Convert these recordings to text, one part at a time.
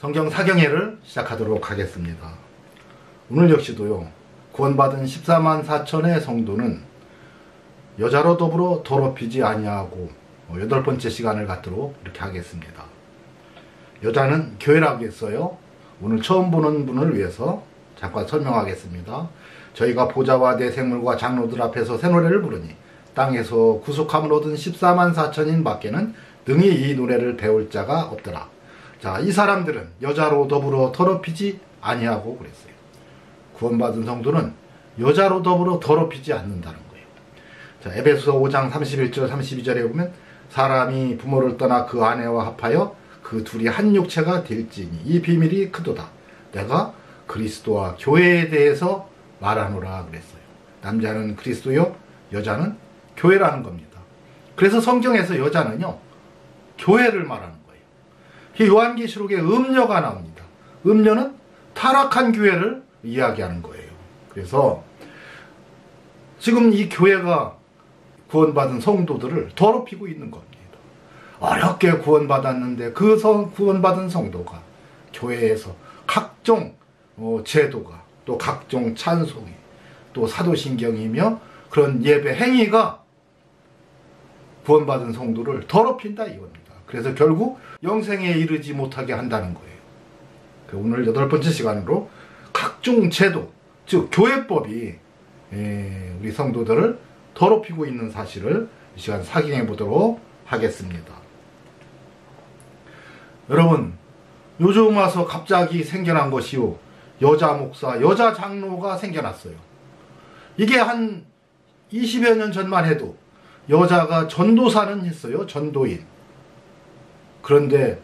성경 사경회를 시작하도록 하겠습니다. 오늘 역시도요, 구원받은 14만 4천의 성도는 여자로 더불어 더럽히지 아니하고 8번째 시간을 갖도록 이렇게 하겠습니다. 여자는 교회라고 했어요. 오늘 처음 보는 분을 위해서 잠깐 설명하겠습니다. 저희가 보좌와 대생물과 장로들 앞에서 새 노래를 부르니 땅에서 구속함을 얻은 14만 4천인 밖에는 능히 이 노래를 배울 자가 없더라. 자, 이 사람들은 여자로 더불어 더럽히지 아니하고 그랬어요. 구원받은 성도는 여자로 더불어 더럽히지 않는다는 거예요. 자, 에베소서 5장 31절 32절에 보면 사람이 부모를 떠나 그 아내와 합하여 그 둘이 한 육체가 될지니 이 비밀이 크도다. 내가 그리스도와 교회에 대해서 말하노라 그랬어요. 남자는 그리스도요, 여자는 교회라는 겁니다. 그래서 성경에서 여자는요, 교회를 말하는 거예요. 요한계시록에 음녀가 나옵니다. 음녀는 타락한 교회를 이야기하는 거예요. 그래서 지금 이 교회가 구원받은 성도들을 더럽히고 있는 겁니다. 어렵게 구원받았는데 그 구원받은 성도가 교회에서 각종 제도가, 또 각종 찬송이, 또 사도신경이며 그런 예배 행위가 구원받은 성도를 더럽힌다 이겁니다. 그래서 결국 영생에 이르지 못하게 한다는 거예요. 오늘 8번째 시간으로 각종 제도, 즉 교회법이 우리 성도들을 더럽히고 있는 사실을 이 시간 사경해 보도록 하겠습니다. 여러분, 요즘 와서 갑자기 생겨난 것이요, 여자 목사, 여자 장로가 생겨났어요. 이게 한 20여 년 전만 해도 여자가 전도사는 했어요. 전도인. 그런데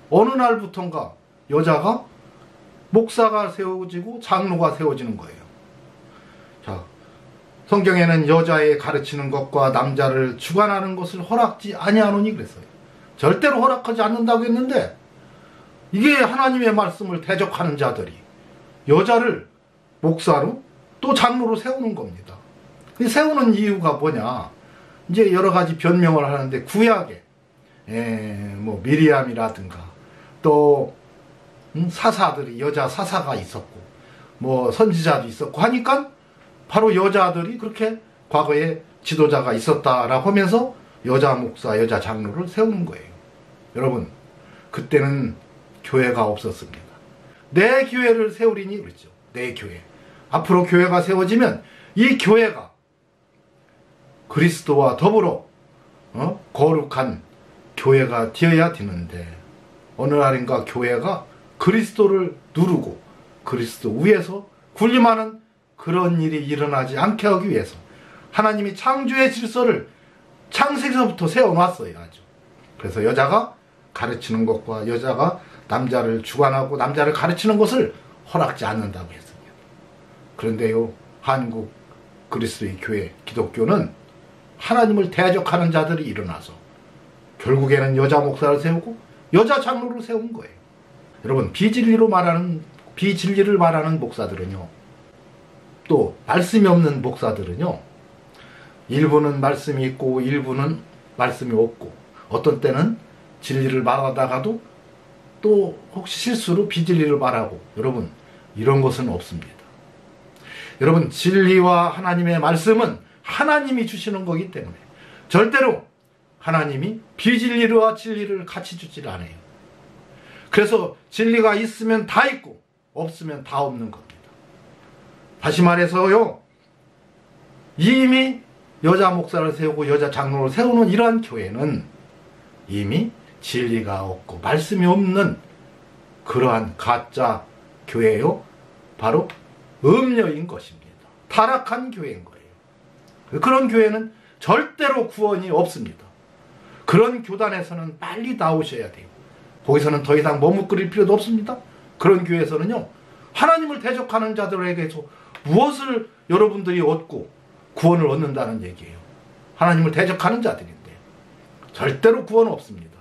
어느 날부턴가 여자가 목사가 세워지고 장로가 세워지는 거예요. 자, 성경에는 여자의 가르치는 것과 남자를 주관하는 것을 허락지 아니하노니 그랬어요. 절대로 허락하지 않는다고 했는데 이게 하나님의 말씀을 대적하는 자들이 여자를 목사로 또 장로로 세우는 겁니다. 세우는 이유가 뭐냐? 이제 여러 가지 변명을 하는데 구약에 뭐 미리암이라든가 또 사사들이, 여자 사사가 있었고 뭐 선지자도 있었고 하니까 바로 여자들이 그렇게 과거에 지도자가 있었다라고 하면서 여자 목사, 여자 장로를 세우는 거예요. 여러분, 그때는 교회가 없었습니다. 내 교회를 세우리니 그랬죠. 내 교회. 앞으로 교회가 세워지면 이 교회가 그리스도와 더불어 거룩한 교회가 되어야 되는데 어느 날인가 교회가 그리스도를 누르고 그리스도 위에서 군림하는 그런 일이 일어나지 않게 하기 위해서 하나님이 창조의 질서를 창세기서부터 세워놨어요. 아주. 그래서 여자가 가르치는 것과 여자가 남자를 주관하고 남자를 가르치는 것을 허락지 않는다고 했습니다. 그런데요, 한국 그리스도의 교회, 기독교는 하나님을 대적하는 자들이 일어나서 결국에는 여자 목사를 세우고 여자 장로를 세운 거예요. 여러분, 비진리를 말하는 목사들은요, 또 말씀이 없는 목사들은요, 일부는 말씀이 있고 일부는 말씀이 없고 어떤 때는 진리를 말하다가도 또 혹시 실수로 비진리를 말하고, 여러분, 이런 것은 없습니다. 여러분, 진리와 하나님의 말씀은 하나님이 주시는 거기 때문에 절대로 하나님이 비진리와 진리를 같이 주질 않아요. 그래서 진리가 있으면 다 있고 없으면 다 없는 겁니다. 다시 말해서요, 이미 여자 목사를 세우고 여자 장로를 세우는 이러한 교회는 이미 진리가 없고 말씀이 없는 그러한 가짜 교회요, 바로 음녀인 것입니다. 타락한 교회인 거예요. 그런 교회는 절대로 구원이 없습니다. 그런 교단에서는 빨리 나오셔야 돼요. 거기서는 더 이상 머뭇거릴 필요도 없습니다. 그런 교회에서는요, 하나님을 대적하는 자들에게서 무엇을 여러분들이 얻고 구원을 얻는다는 얘기예요. 하나님을 대적하는 자들인데 절대로 구원은 없습니다.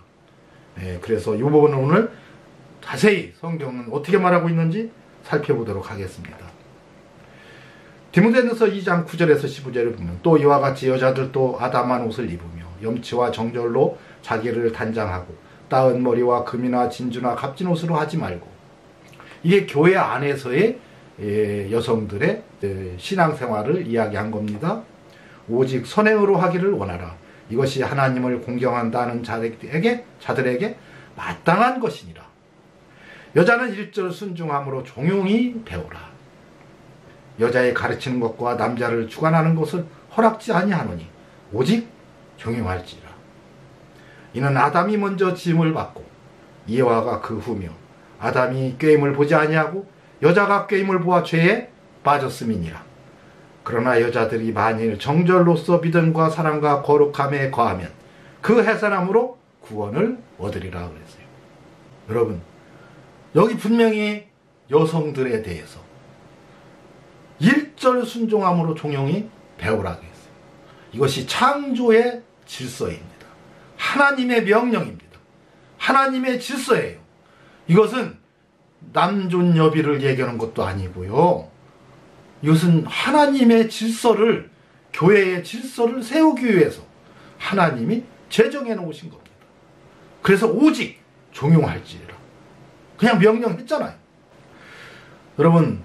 그래서 이 부분을 오늘 자세히 성경은 어떻게 말하고 있는지 살펴보도록 하겠습니다. 디모데전서 2장 9절에서 15절을 보면 또 이와 같이 여자들도 아담한 옷을 입으며 염치와 정절로 자기를 단장하고 닦다은 머리와 금이나 진주나 값진 옷으로 하지 말고, 이게 교회 안에서의 여성들의 신앙생활을 이야기한 겁니다. 오직 선행으로 하기를 원하라. 이것이 하나님을 공경한다는 자들에게 마땅한 것이니라. 여자는 일절 순종함으로 종용히 배우라. 여자의 가르치는 것과 남자를 주관하는 것을 허락지 아니하노니 오직 종용할지라. 이는 아담이 먼저 지음을 받고 이와가 그 후며 아담이 꾀임을 보지 아니하고 여자가 꾀임을 보아 죄에 빠졌음이니라. 그러나 여자들이 만일 정절로서 믿음과 사랑과 거룩함에 거하면 그 해산함으로 구원을 얻으리라 그랬어요. 여러분, 여기 분명히 여성들에 대해서 일절 순종함으로 종용히 배우라고 했어요. 이것이 창조의 질서입니다. 하나님의 명령입니다. 하나님의 질서예요. 이것은 남존 여비를 얘기하는 것도 아니고요. 이것은 하나님의 질서를, 교회의 질서를 세우기 위해서 하나님이 제정해 놓으신 겁니다. 그래서 오직 종용할지라. 그냥 명령했잖아요. 여러분,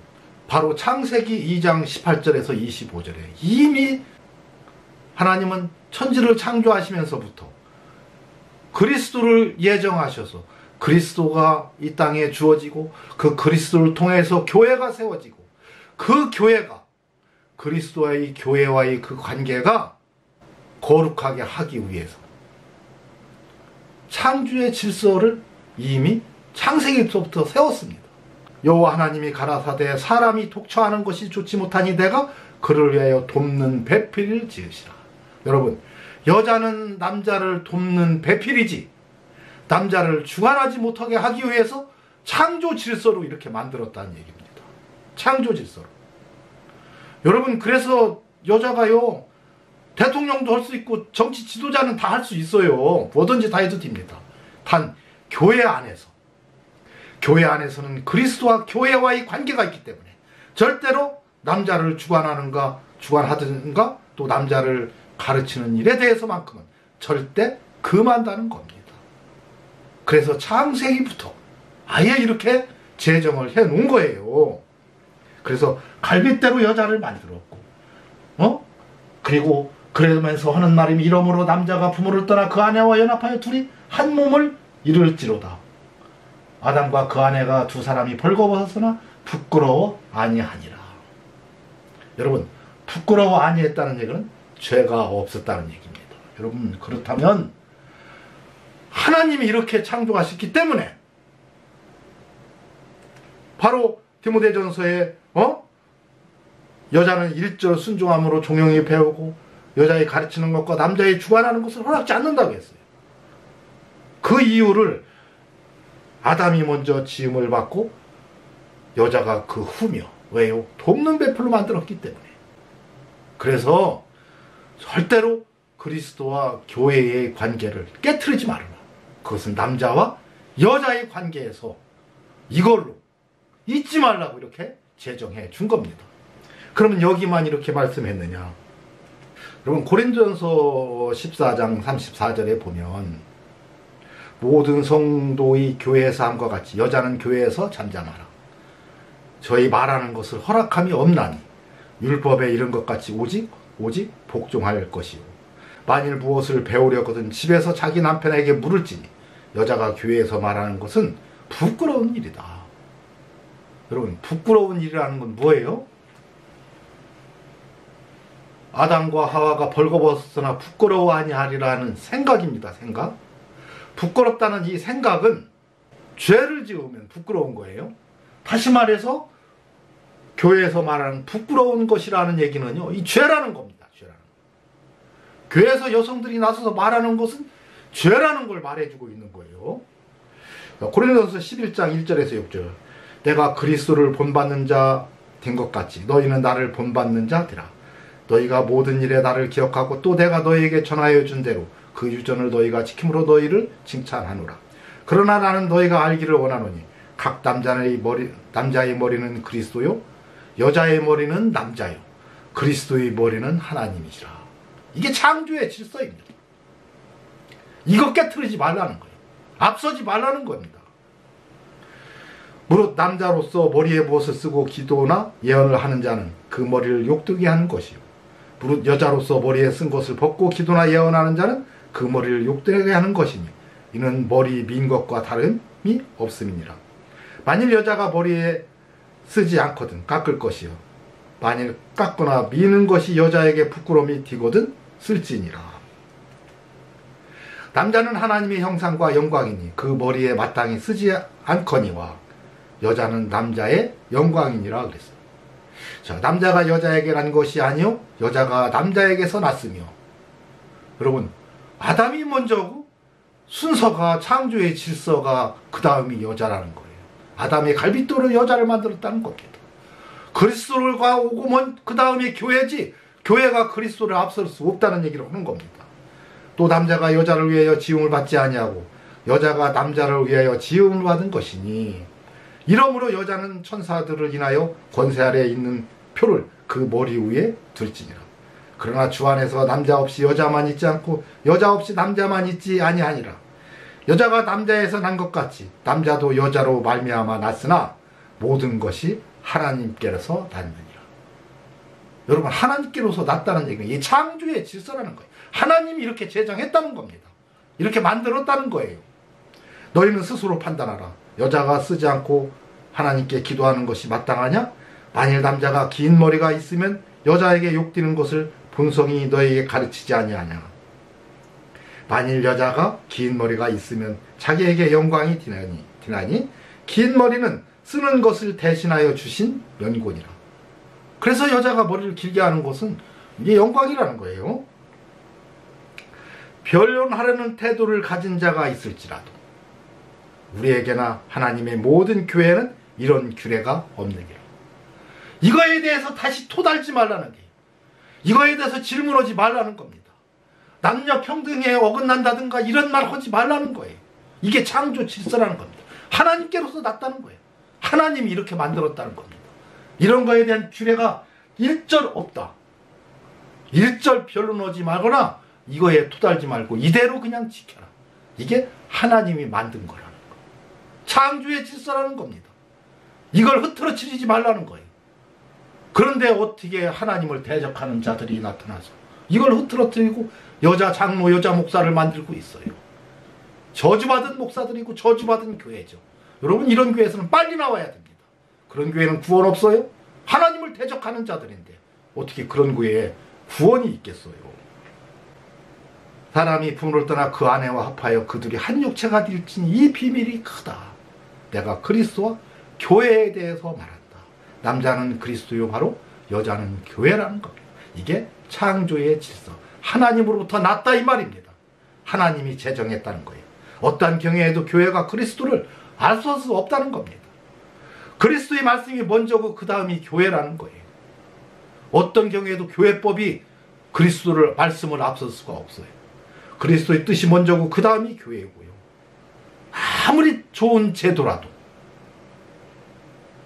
바로 창세기 2장 18절에서 25절에 이미 하나님은 천지를 창조하시면서부터 그리스도를 예정하셔서 그리스도가 이 땅에 주어지고 그 그리스도를 통해서 교회가 세워지고 그 교회가 그리스도와의 교회와의 그 관계가 거룩하게 하기 위해서 창조의 질서를 이미 창세기부터 세웠습니다. 여호와 하나님이 가라사대 사람이 독처하는 것이 좋지 못하니 내가 그를 위하여 돕는 배필을 지으시라. 여러분, 여자는 남자를 돕는 배필이지 남자를 주관하지 못하게 하기 위해서 창조 질서로 이렇게 만들었다는 얘기입니다. 창조 질서로. 여러분, 그래서 여자가요 대통령도 할 수 있고 정치 지도자는 다 할 수 있어요. 뭐든지 다 해도 됩니다. 단 교회 안에서는 그리스도와 교회와의 관계가 있기 때문에 절대로 남자를 주관하든가 또 남자를 가르치는 일에 대해서만큼은 절대 금한다는 겁니다. 그래서 창세기부터 아예 이렇게 제정을 해 놓은 거예요. 그래서 갈빗대로 여자를 만들었고, 그리고 그러면서 하는 말이 이러므로 남자가 부모를 떠나 그 아내와 연합하여 둘이 한 몸을 이룰지로다. 아담과 그 아내가 두 사람이 벌거벗었으나 부끄러워 아니하니라. 여러분, 부끄러워 아니했다는 얘기는 죄가 없었다는 얘기입니다. 여러분, 그렇다면 하나님이 이렇게 창조하셨기 때문에 바로 디모데전서에 여자는 일절 순종함으로 종용히 배우고 여자의 가르치는 것과 남자의 주관하는 것을 허락지 않는다고 했어요. 그 이유를 아담이 먼저 지음을 받고 여자가 그 후며, 왜요? 돕는 배필로 만들었기 때문에. 그래서 절대로 그리스도와 교회의 관계를 깨트리지 말아라. 그것은 남자와 여자의 관계에서 이걸로 잊지 말라고 이렇게 제정해 준 겁니다. 그러면 여기만 이렇게 말씀했느냐? 여러분, 고린도전서 14장 34절에 보면 모든 성도의 교회에서 함과 같이 여자는 교회에서 잠잠하라. 저희 말하는 것을 허락함이 없나니 율법에 이른 것 같이 오직 복종할 것이요. 만일 무엇을 배우려거든 집에서 자기 남편에게 물을지니 여자가 교회에서 말하는 것은 부끄러운 일이다. 여러분, 부끄러운 일이라는 건 뭐예요? 아담과 하와가 벌거벗었으나 부끄러워 아니하리라는 생각입니다. 생각. 부끄럽다는 이 생각은 죄를 지으면 부끄러운 거예요. 다시 말해서 교회에서 말하는 부끄러운 것이라는 얘기는요, 이 죄라는 겁니다. 죄라는 거. 교회에서 여성들이 나서서 말하는 것은 죄라는 걸 말해주고 있는 거예요. 고린도전서 11장 1절에서 6절. 내가 그리스도를 본받는 자 된 것 같이 너희는 나를 본받는 자 되라. 너희가 모든 일에 나를 기억하고 또 내가 너희에게 전하여 준 대로 그 유전을 너희가 지킴으로 너희를 칭찬하노라. 그러나 나는 너희가 알기를 원하노니 각 남자의 머리는 그리스도요 여자의 머리는 남자요 그리스도의 머리는 하나님이시라. 이게 창조의 질서입니다. 이거 깨트리지 말라는 거예요. 앞서지 말라는 겁니다. 무릇 남자로서 머리에 무엇을 쓰고 기도나 예언을 하는 자는 그 머리를 욕되게 하는 것이요. 무릇 여자로서 머리에 쓴 것을 벗고 기도나 예언하는 자는 그 머리를 욕되게 하는 것이니 이는 머리 민 것과 다름이 없음이니라. 만일 여자가 머리에 쓰지 않거든 깎을 것이요. 만일 깎거나 미는 것이 여자에게 부끄러움이 되거든 쓸지니라. 남자는 하나님의 형상과 영광이니 그 머리에 마땅히 쓰지 않거니와 여자는 남자의 영광이니라 그랬어요. 자, 남자가 여자에게 난 것이 아니요 여자가 남자에게서 났으며. 여러분, 아담이 먼저고 순서가 창조의 질서가 그 다음이 여자라는 거예요. 아담의 갈빗돌로 여자를 만들었다는 겁니다. 그리스도가 오고 그 다음에 교회지 교회가 그리스도를 앞설 수 없다는 얘기를 하는 겁니다. 또 남자가 여자를 위하여 지음을 받지 아니하고 여자가 남자를 위하여 지음을 받은 것이니 이러므로 여자는 천사들을 인하여 권세 아래에 있는 표를 그 머리 위에 둘지니라. 그러나 주 안에서 남자 없이 여자만 있지 않고 여자 없이 남자만 있지 아니하니라. 여자가 남자에서 난 것 같이 남자도 여자로 말미암아 났으나 모든 것이 하나님께로서 났느니라. 여러분, 하나님께로서 났다는 얘기는 이 창조의 질서라는 거예요. 하나님이 이렇게 제정했다는 겁니다. 이렇게 만들었다는 거예요. 너희는 스스로 판단하라. 여자가 쓰지 않고 하나님께 기도하는 것이 마땅하냐? 만일 남자가 긴 머리가 있으면 여자에게 욕되는 것을 본성이 너에게 가르치지 아니하냐? 만일 여자가 긴 머리가 있으면 자기에게 영광이 디나니 긴 머리는 쓰는 것을 대신하여 주신 연곤이라. 그래서 여자가 머리를 길게 하는 것은 이게 영광이라는 거예요. 변론하려는 태도를 가진 자가 있을지라도 우리에게나 하나님의 모든 교회는 이런 규례가 없느니라. 이거에 대해서 다시 토달지 말라는 게, 이거에 대해서 질문하지 말라는 겁니다. 남녀 평등에 어긋난다든가 이런 말 하지 말라는 거예요. 이게 창조 질서라는 겁니다. 하나님께로서 났다는 거예요. 하나님이 이렇게 만들었다는 겁니다. 이런 거에 대한 규례가 일절 없다. 일절 변론하지 말거나 이거에 토달지 말고 이대로 그냥 지켜라. 이게 하나님이 만든 거라는 거예요. 창조의 질서라는 겁니다. 이걸 흐트러뜨리지 말라는 거예요. 그런데 어떻게 하나님을 대적하는 자들이 나타나서 이걸 흐트러뜨리고 여자 장로, 여자 목사를 만들고 있어요. 저주받은 목사들이고 저주받은 교회죠. 여러분, 이런 교회에서는 빨리 나와야 됩니다. 그런 교회는 구원 없어요? 하나님을 대적하는 자들인데 어떻게 그런 교회에 구원이 있겠어요? 사람이 부모를 떠나 그 아내와 합하여 그들이 한 육체가 될지니 이 비밀이 크다. 내가 그리스도와 교회에 대해서 말한다. 남자는 그리스도요 바로 여자는 교회라는 겁니다. 이게 창조의 질서, 하나님으로부터 났다 이 말입니다. 하나님이 제정했다는 거예요. 어떠한 경우에도 교회가 그리스도를 알 수 없다는 겁니다. 그리스도의 말씀이 먼저고 그 다음이 교회라는 거예요. 어떤 경우에도 교회법이 그리스도를 말씀을 앞설 수가 없어요. 그리스도의 뜻이 먼저고 그 다음이 교회고요. 아무리 좋은 제도라도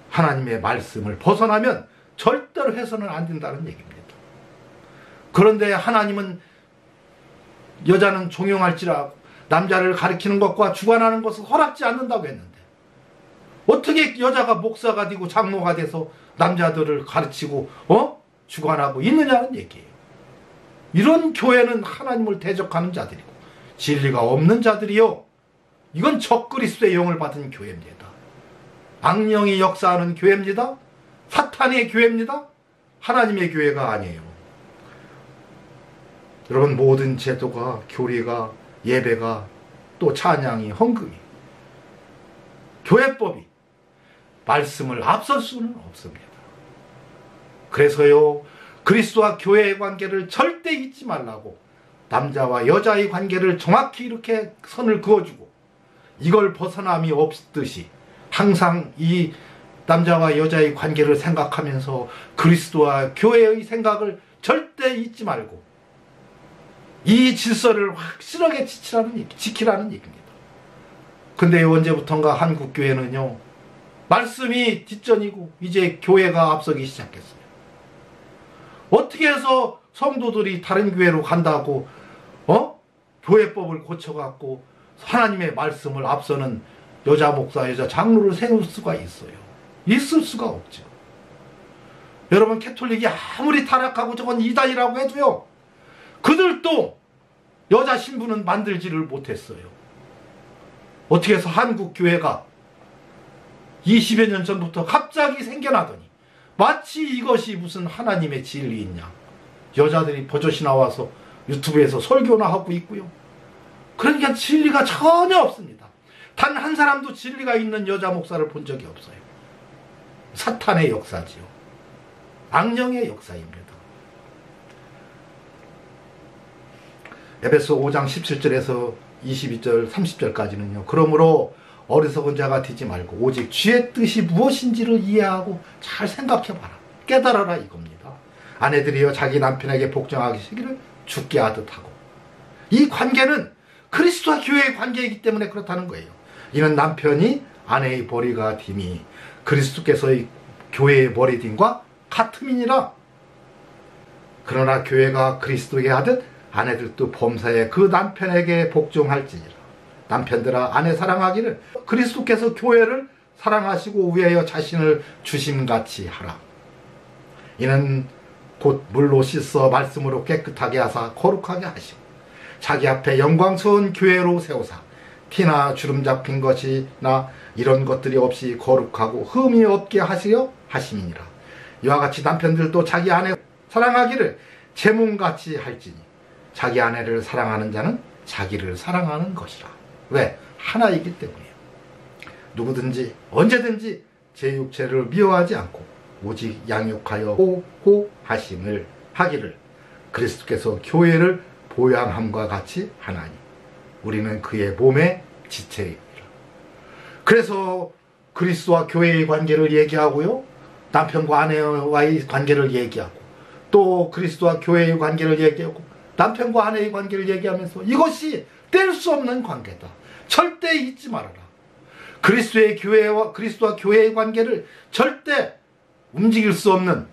하나님의 말씀을 벗어나면 절대로 해서는 안 된다는 얘기입니다. 그런데 하나님은 여자는 종용할지라고 남자를 가리키는 것과 주관하는 것을 허락지 않는다고 했는데 어떻게 여자가 목사가 되고 장로가 돼서 남자들을 가르치고 주관하고 있느냐는 얘기예요. 이런 교회는 하나님을 대적하는 자들이고 진리가 없는 자들이요, 이건 적그리스도의 영을 받은 교회입니다. 악령이 역사하는 교회입니다. 사탄의 교회입니다. 하나님의 교회가 아니에요. 여러분, 모든 제도가, 교리가, 예배가, 또 찬양이, 헌금이, 교회법이 말씀을 앞설 수는 없습니다. 그래서요, 그리스도와 교회의 관계를 절대 잊지 말라고 남자와 여자의 관계를 정확히 이렇게 선을 그어주고 이걸 벗어남이 없듯이 항상 이 남자와 여자의 관계를 생각하면서 그리스도와 교회의 생각을 절대 잊지 말고 이 질서를 확실하게 지키라는 얘기입니다. 근데 언제부턴가 한국교회는요, 말씀이 뒷전이고 이제 교회가 앞서기 시작했어요. 어떻게 해서 성도들이 다른 교회로 간다고 교회법을 고쳐갖고 하나님의 말씀을 앞서는 여자 목사, 여자 장로를 세울 수가 있어요? 있을 수가 없죠. 여러분, 캐톨릭이 아무리 타락하고 저건 이단이라고 해도요, 그들도 여자 신부는 만들지를 못했어요. 어떻게 해서 한국 교회가 20여 년 전부터 갑자기 생겨나더니 마치 이것이 무슨 하나님의 진리이냐. 여자들이 버젓이 나와서 유튜브에서 설교나 하고 있고요. 그러니까 진리가 전혀 없습니다. 단 한 사람도 진리가 있는 여자 목사를 본 적이 없어요. 사탄의 역사지요. 악령의 역사입니다. 에베소 5장 17절에서 22절 30절까지는요. 그러므로 어리석은 자가 되지 말고 오직 주의 뜻이 무엇인지를 이해하고 잘 생각해봐라. 깨달아라 이겁니다. 아내들이여 자기 남편에게 복종하시기를 죽게 하듯 하고. 이 관계는 그리스도와 교회의 관계이기 때문에 그렇다는 거예요. 이는 남편이 아내의 머리가 됨이 그리스도께서의 교회의 머리됨과 같음이니라. 그러나 교회가 그리스도에게 하듯 아내들도 범사에 그 남편에게 복종할지니라. 남편들아 아내 사랑하기를 그리스도께서 교회를 사랑하시고 위하여 자신을 주심같이 하라. 이는 곧 물로 씻어 말씀으로 깨끗하게 하사 거룩하게 하시고 자기 앞에 영광스러운 교회로 세우사 티나 주름 잡힌 것이나 이런 것들이 없이 거룩하고 흠이 없게 하시려 하심이니라. 이와 같이 남편들도 자기 아내 사랑하기를 제 몸같이 할지니 자기 아내를 사랑하는 자는 자기를 사랑하는 것이라. 왜? 하나이기 때문이에요. 누구든지 언제든지 제 육체를 미워하지 않고 오직 양육하여 보호하심을 하기를 그리스도께서 교회를 보양함과 같이 하나니 우리는 그의 몸의 지체입니다. 그래서 그리스도와 교회의 관계를 얘기하고요, 남편과 아내와의 관계를 얘기하고, 또 그리스도와 교회의 관계를 얘기하고 남편과 아내의 관계를 얘기하면서 이것이 뗄 수 없는 관계다. 절대 잊지 말아라. 그리스도의 교회와 그리스도와 교회의 관계를 절대 움직일 수 없는,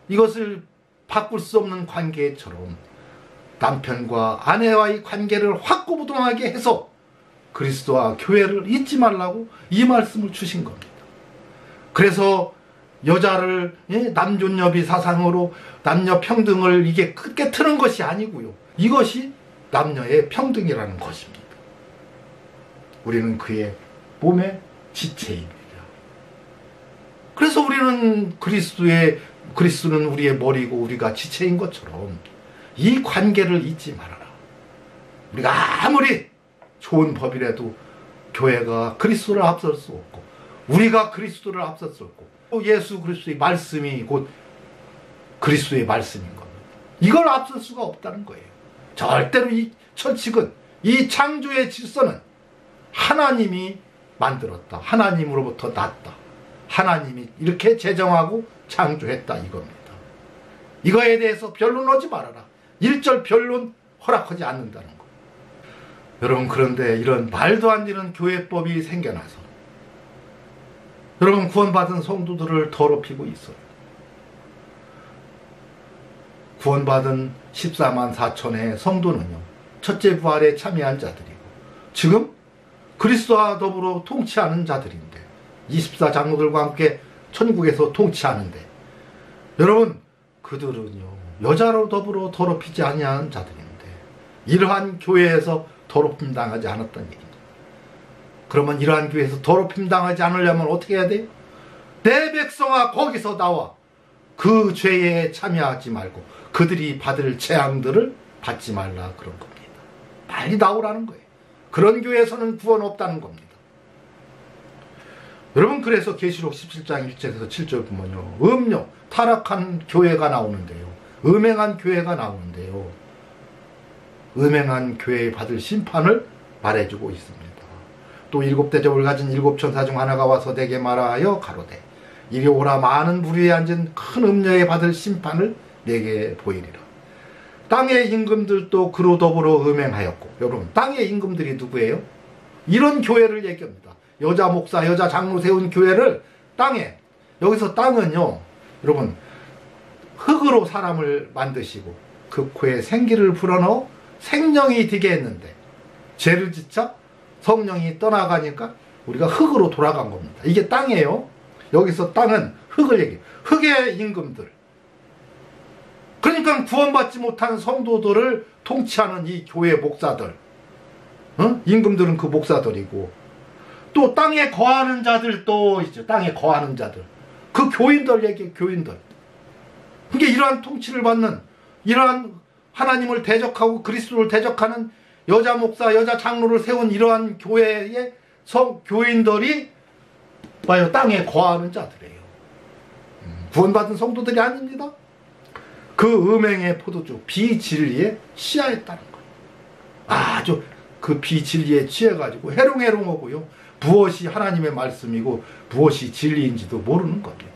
이것을 바꿀 수 없는 관계처럼 남편과 아내와의 관계를 확고부동하게 해서 그리스도와 교회를 잊지 말라고 이 말씀을 주신 겁니다. 그래서 여자를 남존여비 사상으로 남녀 평등을 이게 깨트는 것이 아니고요. 이것이 남녀의 평등이라는 것입니다. 우리는 그의 몸의 지체입니다. 그래서 우리는 그리스도는 우리의 머리고 우리가 지체인 것처럼 이 관계를 잊지 말아라. 우리가 아무리 좋은 법이라도 교회가 그리스도를 앞설 수 없고 우리가 그리스도를 앞설 수 없고 예수 그리스도의 말씀이 곧 그리스도의 말씀인 겁니다. 이걸 앞설 수가 없다는 거예요. 절대로 이 철칙은, 이 창조의 질서는 하나님이 만들었다. 하나님으로부터 났다. 하나님이 이렇게 제정하고 창조했다 이겁니다. 이거에 대해서 변론하지 말아라. 일절 변론 허락하지 않는다는 거. 여러분, 그런데 이런 말도 안 되는 교회법이 생겨나서 여러분, 구원받은 성도들을 더럽히고 있어요. 구원받은 14만 4천의 성도는요, 첫째 부활에 참여한 자들이고 지금 그리스도와 더불어 통치하는 자들인데 24장로들과 함께 천국에서 통치하는데, 여러분, 그들은요 여자로 더불어 더럽히지 아니하는 자들인데 이러한 교회에서 더럽힘 당하지 않았다는 얘기입니다. 그러면 이러한 교회에서 더럽힘 당하지 않으려면 어떻게 해야 돼요? 내 백성아 거기서 나와 그 죄에 참여하지 말고 그들이 받을 재앙들을 받지 말라 그런 겁니다. 빨리 나오라는 거예요. 그런 교회에서는 구원 없다는 겁니다. 여러분, 그래서 계시록 17장 1절에서 7절 보면요, 음료 타락한 교회가 나오는데요, 음행한 교회가 나오는데요, 음행한 교회에 받을 심판을 말해주고 있습니다. 또 7대접을 가진 7천사 중 하나가 와서 내게 말하여 가로되 이리 오라. 많은 무리에 앉은 큰 음녀에 받을 심판을 내게 보이리라. 땅의 임금들도 그로 더불어 음행하였고, 여러분, 땅의 임금들이 누구예요? 이런 교회를 얘기합니다. 여자 목사, 여자 장로 세운 교회를 땅에, 여기서 땅은요, 여러분, 흙으로 사람을 만드시고 그 코에 생기를 불어넣어 생명이 되게 했는데 죄를 짓자 성령이 떠나가니까 우리가 흙으로 돌아간 겁니다. 이게 땅이에요. 여기서 땅은 흙을 얘기해요. 흙의 임금들. 그러니까 구원받지 못한 성도들을 통치하는 이 교회 목사들, 임금들은 그 목사들이고, 또 땅에 거하는 자들도 있죠. 땅에 거하는 자들. 그 교인들 얘기해요. 교인들. 그게 이러한 통치를 받는, 이러한 하나님을 대적하고 그리스도를 대적하는 여자 목사, 여자 장로를 세운 이러한 교회의 교인들이 봐요. 땅에 거하는 자들이에요. 구원받은 성도들이 아닙니다. 그 음행의 포도주, 비진리에 취하였다는 거예요. 아주 그 비진리에 취해가지고 해롱해롱하고요. 무엇이 하나님의 말씀이고 무엇이 진리인지도 모르는 겁니다.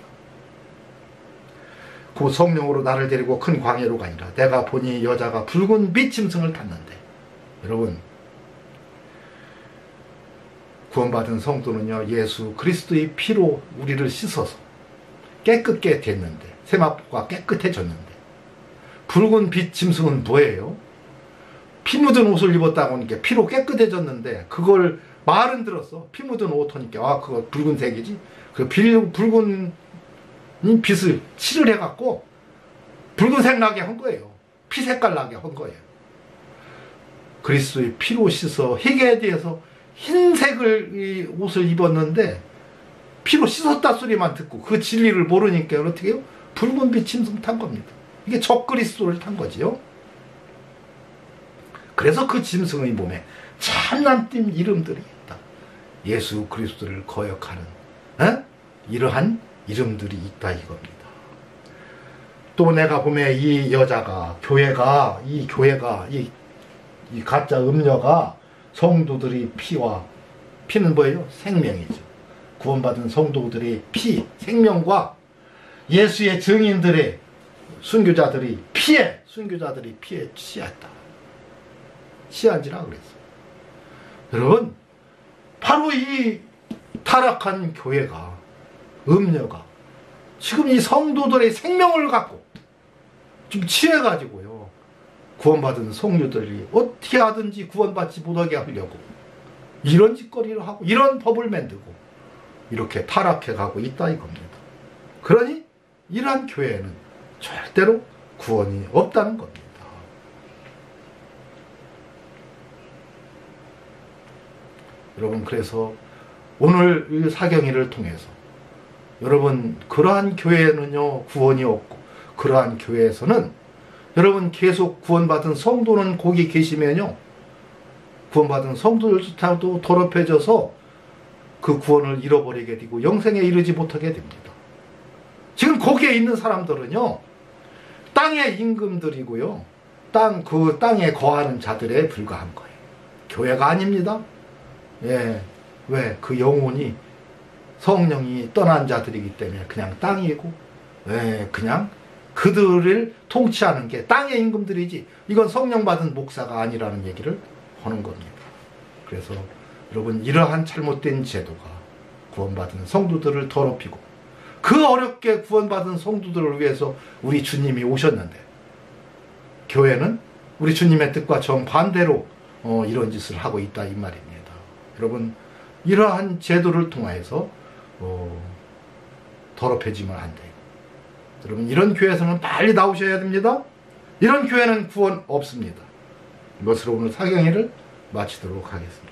그 성령으로 나를 데리고 큰 광야로 가니라. 내가 보니 여자가 붉은 빛짐승을 탔는데, 여러분, 구원받은 성도는요, 예수 그리스도의 피로 우리를 씻어서 깨끗게 됐는데, 세마포가 깨끗해졌는데, 붉은 빛 짐승은 뭐예요? 피 묻은 옷을 입었다고 하니까 피로 깨끗해졌는데, 그걸 말은 들었어. 피 묻은 옷 하니까, 아, 그거 붉은색이지? 그 붉은 빛을 칠을 해갖고, 붉은색 나게 한 거예요. 피 색깔 나게 한 거예요. 그리스도의 피로 씻어 희게에 대해서 흰색을 이 옷을 입었는데, 피로 씻었다 소리만 듣고 그 진리를 모르니까 어떻게 해요? 붉은 빛 짐승 탄 겁니다. 이게 적그리스도를 탄 거지요. 그래서 그 짐승의 몸에 찬란 띤 이름들이 있다. 예수 그리스도를 거역하는 이러한 이름들이 있다 이겁니다. 또 내가 보면 이 여자가, 교회가, 이 가짜 음녀가 성도들이 피는 뭐예요? 생명이죠. 구원받은 성도들의 피, 생명과 예수의 증인들의 순교자들이 피에 취했다. 취한지라 그랬어요. 여러분, 바로 이 타락한 교회가, 음녀가 지금 이 성도들의 생명을 갖고 좀 취해가지고요, 구원받은 성도들이 어떻게 하든지 구원받지 못하게 하려고 이런 짓거리를 하고 이런 법을 만들고 이렇게 타락해가고 있다 이겁니다. 그러니 이러한 교회에는 절대로 구원이 없다는 겁니다. 여러분, 그래서 오늘 이 사경이를 통해서 여러분, 그러한 교회에는요 구원이 없고, 그러한 교회에서는 여러분 계속 구원받은 성도는 거기 계시면요, 구원받은 성도들조차도 더럽혀져서 그 구원을 잃어버리게 되고 영생에 이르지 못하게 됩니다. 지금 거기에 있는 사람들은요, 땅의 임금들이고요, 그 땅에 거하는 자들에 불과한 거예요. 교회가 아닙니다. 예, 왜? 그 영혼이, 성령이 떠난 자들이기 때문에 그냥 땅이고, 예, 그냥 그들을 통치하는 게 땅의 임금들이지, 이건 성령 받은 목사가 아니라는 얘기를 하는 겁니다. 그래서 여러분, 이러한 잘못된 제도가 구원받은 성도들을 더럽히고, 그 어렵게 구원받은 성도들을 위해서 우리 주님이 오셨는데, 교회는 우리 주님의 뜻과 정반대로 이런 짓을 하고 있다 이 말입니다. 여러분, 이러한 제도를 통해서 더럽혀지면 안 돼요. 여러분, 이런 교회에서는 빨리 나오셔야 됩니다. 이런 교회는 구원 없습니다. 이것으로 오늘 사경회를 마치도록 하겠습니다.